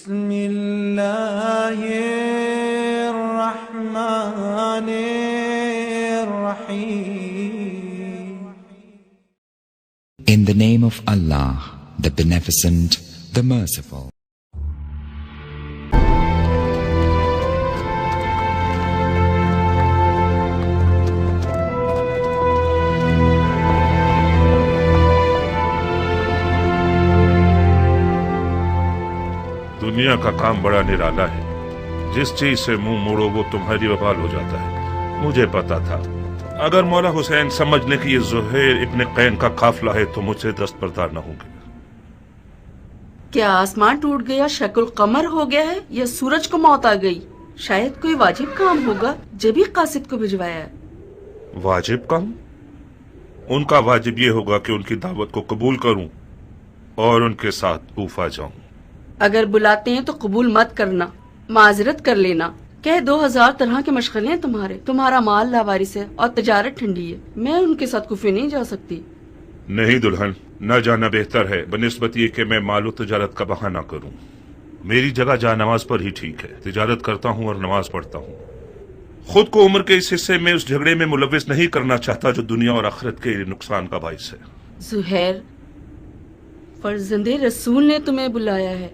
بسم الله الرحمن الرحيم. In the name of Allah, the Beneficent, the Merciful. دنیا کا کام بڑا نرالا ہے. جس چیز سے منہ موڑو وہ تمہاری وبال ہو جاتا ہے. مجھے پتا تھا اگر مولا حسین سمجھ لیں کہ یہ زہیر ابن قین کا قافلہ ہے تو مجھ سے دستبردار نہ ہوں گے. کیا آسمان ٹوٹ گیا، شق القمر ہو گیا ہے، یا سورج کو موت آ گئی؟ شاید کوئی واجب کام ہوگا جبھی قاصد کو بھجوایا ہے. واجب کام؟ ان کا واجب یہ ہوگا کہ ان کی دعوت کو قبول کروں اور ان کے ساتھ کوفہ جاؤں. اگر بلاتے ہیں تو قبول مت کرنا، معذرت کر لینا. کہہ 2000 طرح کے مشغلے ہیں تمہارا مال لاوارث ہے اور تجارت ٹھنڈی ہے. میں ان کے ساتھ کوفے نہیں جا سکتی. نہیں دلہن، نہ جانا بہتر ہے بنسبت یہ کہ میں مال و تجارت کا بہانہ کروں. میری جگہ جا نماز پر ہی ٹھیک ہے. تجارت کرتا ہوں اور نماز پڑھتا ہوں. خود کو عمر کے اس حصے میں اس جھگڑے میں ملوث نہیں کرنا چاہتا جو دنیا اور آخرت کے نقصان کا باعث ہے. زہیر، فرزند رسول نے تمہیں بلایا ہے.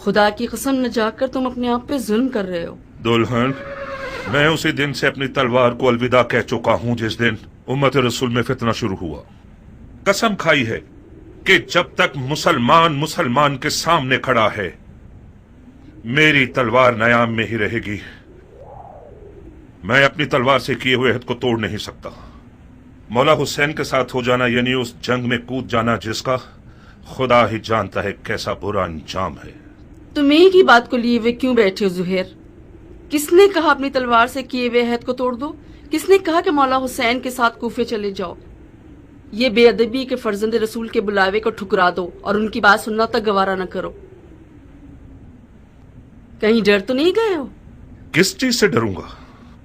خدا کی قسم نہ جا کر تم اپنے آپ پہ ظلم کر رہے ہو. دلہن، میں اسی دن سے اپنی تلوار کو الوداع کہہ چکا ہوں جس دن امت رسول میں فتنہ شروع ہوا. قسم کھائی ہے کہ جب تک مسلمان کے سامنے کھڑا ہے میری تلوار نیام میں ہی رہے گی. میں اپنی تلوار سے کیے ہوئے عہد کو توڑ نہیں سکتا. مولا حسین کے ساتھ ہو جانا یعنی اس جنگ میں کود جانا جس کا خدا ہی جانتا ہے کیسا برا انجام ہے. تم ایک ہی بات کو لیے ہوئے کیوں بیٹھے ہو زہیر؟ کس نے کہا اپنی تلوار سے کیے ہوئے عہد کو توڑ دو؟ کس نے کہا کہ مولا حسین کے ساتھ کوفے چلے جاؤ؟ یہ بے ادبی کے فرزند رسول کے بلاوے کو ٹھکرا دو اور ان کی بات سننا تک گوارا نہ کرو. کہیں ڈر تو نہیں گئے ہو؟ کس چیز سے ڈروں گا؟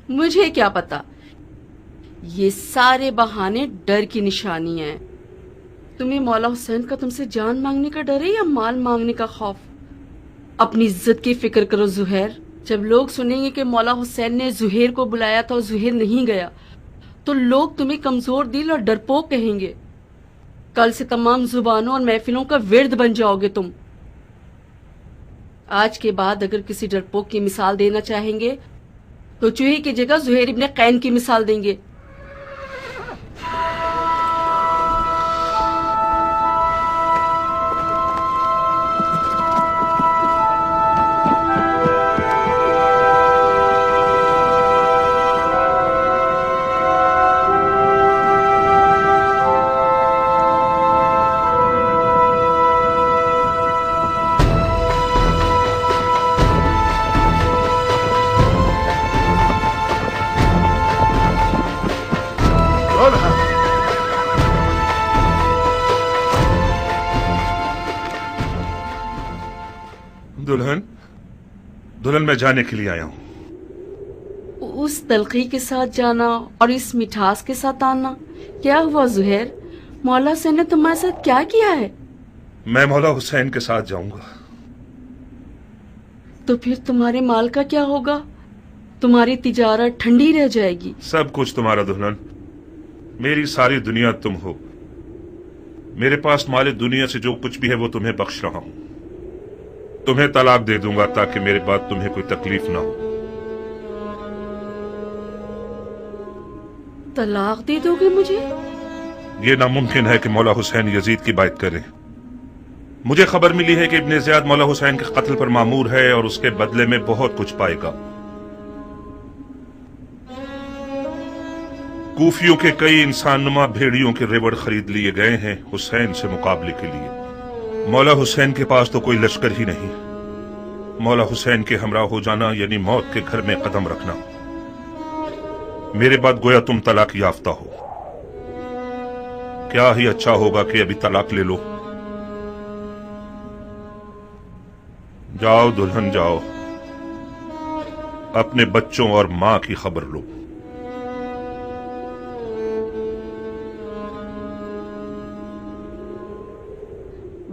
مجھے کیا پتا. یہ سارے بہانے ڈر کی نشانی ہیں. تمہیں مولا حسین کا تم سے جان مانگنے کا ڈر ہے یا مال مانگنے کا خوف؟ اپنی عزت کی فکر کرو زہیر. جب لوگ سنیں گے کہ مولا حسین نے زہیر کو بلایا تھا اور زہیر نہیں گیا تو لوگ تمہیں کمزور دل اور ڈرپوک کہیں گے. کل سے تمام زبانوں اور محفلوں کا ورد بن جاؤ گے تم. آج کے بعد اگر کسی ڈرپوک کی مثال دینا چاہیں گے تو چوہے کی جگہ زہیر ابن قین کی مثال دیں گے. دلہن میں جانے کے لیے آیا ہوں. اس تلخی کے ساتھ جانا اور اس مٹھاس کے ساتھ آنا کیا ہوا زہیر؟ مولا حسین نے تمہارے ساتھ کیا کیا ہے؟ میں مولا حسین کے ساتھ جاؤں گا. تو پھر تمہارے مال کا کیا ہوگا؟ تمہاری تجارت ٹھنڈی رہ جائے گی. سب کچھ تمہارا دلہن. میری ساری دنیا تم ہو. میرے پاس مال دنیا سے جو کچھ بھی ہے وہ تمہیں بخش رہا ہوں. تمہیں طلاق دے دوں گا تاکہ میرے بعد تمہیں کوئی تکلیف نہ ہو. طلاق دے دو گے مجھے؟ یہ ناممکن ہے کہ مولا حسین یزید کی بات کریں. مجھے خبر ملی ہے کہ ابن زیاد مولا حسین کے قتل پر مامور ہے اور اس کے بدلے میں بہت کچھ پائے گا. کوفیوں کے کئی انسان نما بھیڑیوں کے ریوڑ خرید لیے گئے ہیں حسین سے مقابلے کے لیے. مولا حسین کے پاس تو کوئی لشکر ہی نہیں. مولا حسین کے ہمراہ ہو جانا یعنی موت کے گھر میں قدم رکھنا. میرے بعد گویا تم طلاق یافتہ ہو. کیا ہی اچھا ہوگا کہ ابھی طلاق لے لو. جاؤ دلہن جاؤ، اپنے بچوں اور ماں کی خبر لو.